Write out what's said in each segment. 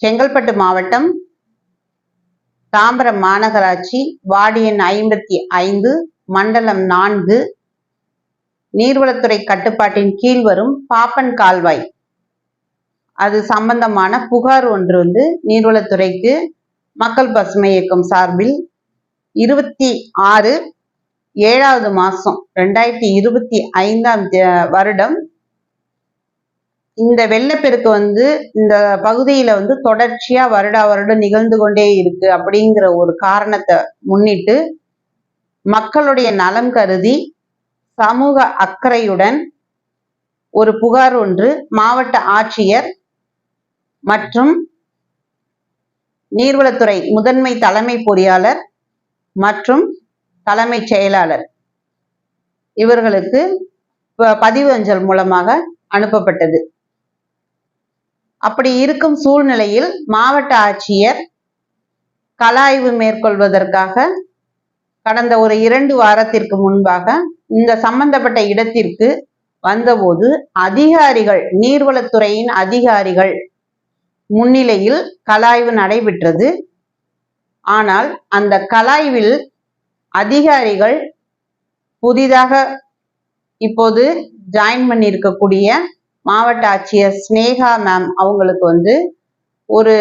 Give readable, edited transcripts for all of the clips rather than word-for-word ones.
செங்கல்பட்டு மாவட்டம் தாம்பரம் மாநகராட்சி வார்டு எண் 55 மண்டலம் 4 நீர்வளத்துறை கட்டுப்பாட்டின் கீழ் வரும் பாப்பன் கால்வாய் அது சம்பந்தமான புகார் ஒன்று நீர்வளத்துறைக்கு மக்கள் பசுமை இயக்கம் சார்பில் 26/7 மாசம் 2025 வருடம் இந்த வெள்ளப்பெருக்கு இந்த பகுதியில தொடர்ச்சியா வருடம் நிகழ்ந்து கொண்டே இருக்கு அப்படிங்கிற ஒரு காரணத்தை முன்னிட்டு மக்களுடைய நலம் கருதி சமூக அக்கறையுடன் ஒரு புகார் ஒன்று மாவட்ட ஆட்சியர் மற்றும் நீர்வளத்துறை முதன்மை தலைமை பொறியாளர் மற்றும் தலைமைச் செயலாளர் இவர்களுக்கு பதிவு அஞ்சல் மூலமாக அனுப்பப்பட்டது. அப்படி இருக்கும் சூழ்நிலையில் மாவட்ட ஆட்சியர் கள ஆய்வு மேற்கொள்வதற்காக கடந்த ஒரு 2 வாரத்திற்கு முன்பாக இந்த சம்பந்தப்பட்ட இடத்திற்கு வந்தபோது அதிகாரிகள் நீர்வளத்துறையின் அதிகாரிகள் முன்னிலையில் கள ஆய்வு நடைபெற்றது. ஆனால் அந்த கள ஆய்வில் அதிகாரிகள் புதிதாக இப்போது ஜாயின் பண்ணியிருக்கக்கூடிய மாவட்ட ஆட்சியர் ஸ்னேகா மேம் அவங்களுக்கு ஒரு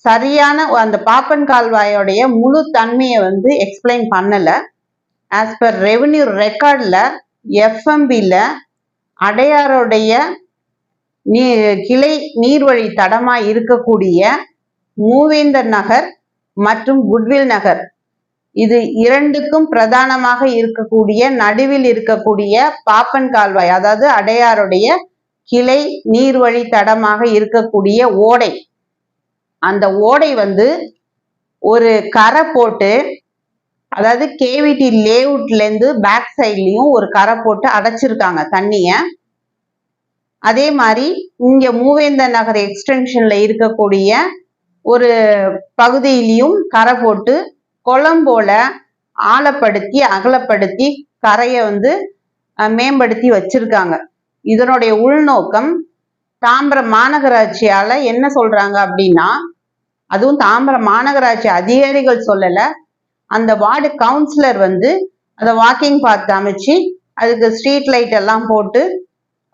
சரியான அந்த பாப்பன் கால்வாயோடைய முழு தன்மையை எக்ஸ்பிளைன் பண்ணல. ஆஸ் பர் ரெவென்யூ ரெக்கார்ட்ல FMBல அடையாறுடைய கிளை நீர்வழி தடமா இருக்கக்கூடிய மூவேந்தர் நகர் மற்றும் குட்வில் நகர் இது இரண்டுக்கும் பிரதானமாக இருக்கக்கூடிய நடுவில் இருக்கக்கூடிய பாப்பன் கால்வாய் அதாவது அடையாறுடைய கிளை நீர்வழி தடமாக இருக்கக்கூடிய ஓடை அந்த ஓடை ஒரு கரை போட்டு அதாவது கேவிடி லேஅவுட்ல இருந்து பேக் சைட்லயும் ஒரு கரை போட்டு அடைச்சிருக்காங்க தண்ணிய. அதே மாதிரி இங்க மூவேந்தர் நகர் எக்ஸ்டென்ஷன்ல இருக்கக்கூடிய ஒரு பகுதியிலையும் கரை போட்டு குளம்போல ஆழப்படுத்தி அகலப்படுத்தி கரையை மேம்படுத்தி வச்சிருக்காங்க. இதனுடைய உள்நோக்கம் தாம்பரம் மாநகராட்சியால என்ன சொல்றாங்க அப்படின்னா, அதுவும் தாம்பரம் மாநகராட்சி அதிகாரிகள் சொல்லல, அந்த வார்டு கவுன்சிலர் அதை வாக்கிங் பாத் அமைச்சு அதுக்கு ஸ்ட்ரீட் லைட் எல்லாம் போட்டு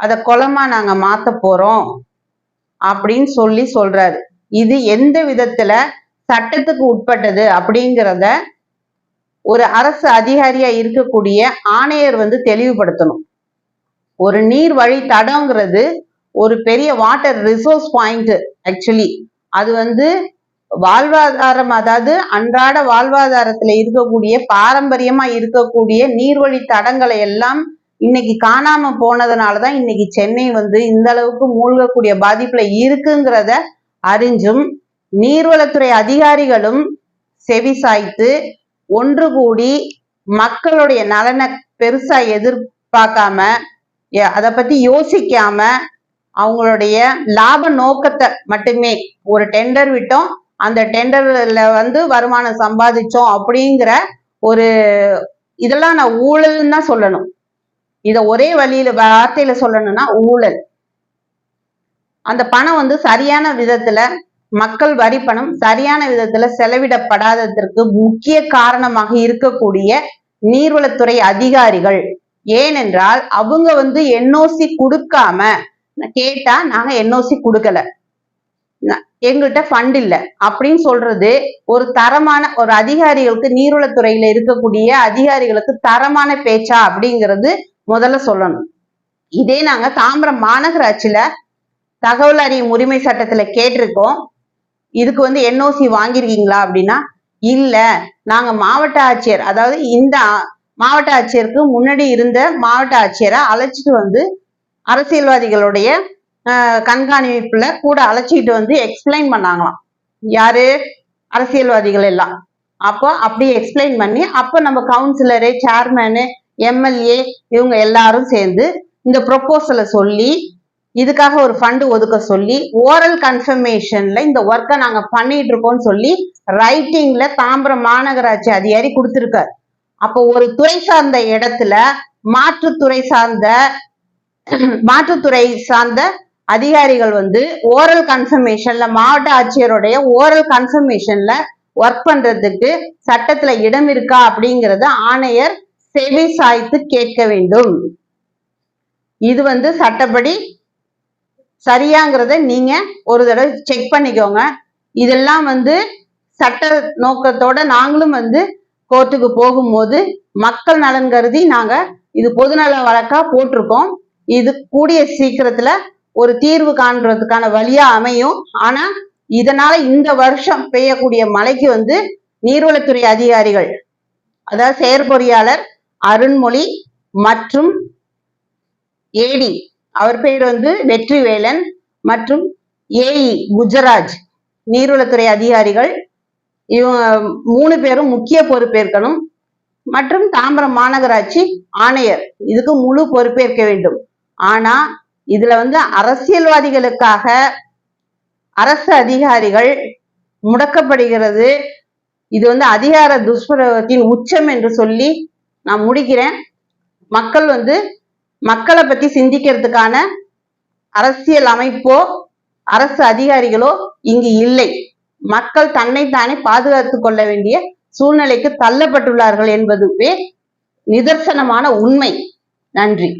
அதை குளமா நாங்க மாத்த போறோம் அப்படின்னு சொல்றாரு. இது எந்த விதத்துல சட்டத்துக்கு உட்பட்டது அப்படிங்கிறத ஒரு அரசு அதிகாரியா இருக்கக்கூடிய ஆணையர் தெளிவுபடுத்தணும். ஒரு நீர் வழி தடங்கிறது ஒரு பெரிய வாட்டர் ரிசோர்ஸ் பாயிண்ட். ஆக்சுவலி அது வாழ்வாதாரம் அதாவது அன்றாட வாழ்வாதாரத்துல இருக்கக்கூடிய பாரம்பரியமா இருக்கக்கூடிய நீர்வழி தடங்களை எல்லாம் இன்னைக்கு காணாம போனதுனாலதான் இன்னைக்கு சென்னை இந்த அளவுக்கு மூழ்கக்கூடிய பாதிப்புல இருக்குங்கிறத அறிஞ்சும் நீர்வளத்துறை அதிகாரிகளும் செவி சாய்த்து ஒன்று கூடி மக்களுடைய நலனை பெருசா எதிர்பார்க்காம அதை பத்தி யோசிக்காம அவங்களுடைய லாப நோக்கத்தை மட்டுமே ஒரு டெண்டர் விட்டோம் அந்த டெண்டர்ல வருமானம் சம்பாதிச்சோம் அப்படிங்கிற ஒரு இதெல்லாம் நான் ஊழல்னு தான் சொல்லணும். இத ஒரே வார்த்தையில சொல்லணும்னா ஊழல். அந்த பணம் சரியான விதத்துல மக்கள் வரி பணம் சரியான விதத்துல செலவிடப்படாததற்கு முக்கிய காரணமாக இருக்கக்கூடிய நீர்வளத்துறை அதிகாரிகள். ஏனென்றால் அவங்க NOC கொடுக்காம கேட்டா நாங்க NOC கொடுக்கல, எங்கள்கிட்ட ஃபண்ட் இல்ல அப்படின்னு சொல்றது ஒரு தரமான ஒரு அதிகாரிகளுக்கு நீர்வளத்துறையில இருக்கக்கூடிய அதிகாரிகளுக்கு தரமான பேச்சா அப்படிங்கிறது முதல்ல சொல்லணும். இதே நாங்க தாம்பரம் மாநகராட்சியில தகவல் அறியும் உரிமை சட்டத்துல கேட்டிருக்கோம். இதுக்கு NOC வாங்கியிருக்கீங்களா அப்படின்னா இல்ல, நாங்க மாவட்ட ஆட்சியர் அதாவது இந்த மாவட்ட ஆட்சியருக்கு முன்னாடி இருந்த மாவட்ட ஆட்சியரை அழைச்சிட்டு அரசியல்வாதிகளுடைய கண்காணிப்புல கூட அழைச்சிட்டு எக்ஸ்பிளைன் பண்ணாங்களாம். யாரு? அரசியல்வாதிகள் எல்லாம். அப்போ அப்படி எக்ஸ்பிளைன் பண்ணி அப்ப நம்ம கவுன்சிலரு சேர்மேனு MLA இவங்க எல்லாரும் சேர்ந்து இந்த ப்ரொபோசலை சொல்லி இதுக்காக ஒரு ஃபண்ட் ஒதுக்க சொல்லி ஓரல் கன்ஃபர்மேஷன்ல இந்த ஒர்க்கை நாங்க பண்ணிட்டு இருக்கோம்னு சொல்லி ரைட்டிங்ல தாம்பரம் மாநகராட்சி அதிகாரி கொடுத்திருக்காரு. அப்போ ஒரு துறை சார்ந்த இடத்துல மாற்றுத்துறை சார்ந்த அதிகாரிகள் வந்து ஓரல் கன்ஃபர்மேஷன்ல, மாவட்ட ஆட்சியருடைய ஓரல் கன்ஃபர்மேஷன்ல ஒர்க் பண்றதுக்கு சட்டத்துல இடம் இருக்கா அப்படிங்கறத ஆணையர் செவி சாய்த்து கேட்க வேண்டும். இது வந்து சட்டப்படி சரியாங்கிறத நீங்க ஒரு தடவை செக் பண்ணிக்கோங்க. இதெல்லாம் வந்து சட்ட நோக்கத்தோட நாங்களும் வந்து கோர்ட்டுக்கு போகும்போது மக்கள் நலன் கருதி நாங்க இது பொதுநல வழக்கா போட்டிருக்கோம். இது கூடிய சீக்கிரத்துல ஒரு தீர்வு காண்றதுக்கான வழியா அமையும். ஆனா இதனால இந்த வருஷம் பெய்யக்கூடிய மழைக்கு வந்து நீர்வளத்துறை அதிகாரிகள், அதாவது செயற்பொறியாளர் அருண்மொழி மற்றும் ஏடி, அவர் பேர் வந்து வெற்றிவேலன், மற்றும் ஏஇ குஜராஜ் நீர்வளத்துறை அதிகாரிகள், இவங்க 3 பேரும் முக்கிய பொறுப்பேற்கணும். மற்றும் தாம்பரம் மாநகராட்சி ஆணையர் இதுக்கு முழு பொறுப்பேற்க வேண்டும். ஆனா இதுல வந்து அரசியல்வாதிகளுக்காக அரசு அதிகாரிகள் முடக்கப்படுகிறது. இது வந்து அதிகார துஷ்பிரயோகத்தின் உச்சம் என்று சொல்லி நான் முடிக்கிறேன். மக்கள் வந்து மக்களை பத்தி சிந்திக்கிறதுக்கான அரசியல் அமைப்போ அரசு அதிகாரிகளோ இங்கு இல்லை. மக்கள் தன்னைத்தானே பாதுகாத்துக் கொள்ள வேண்டிய சூழ்நிலைக்கு தள்ளப்பட்டுள்ளார்கள் என்பதுவே நிதர்சனமான உண்மை. நன்றி.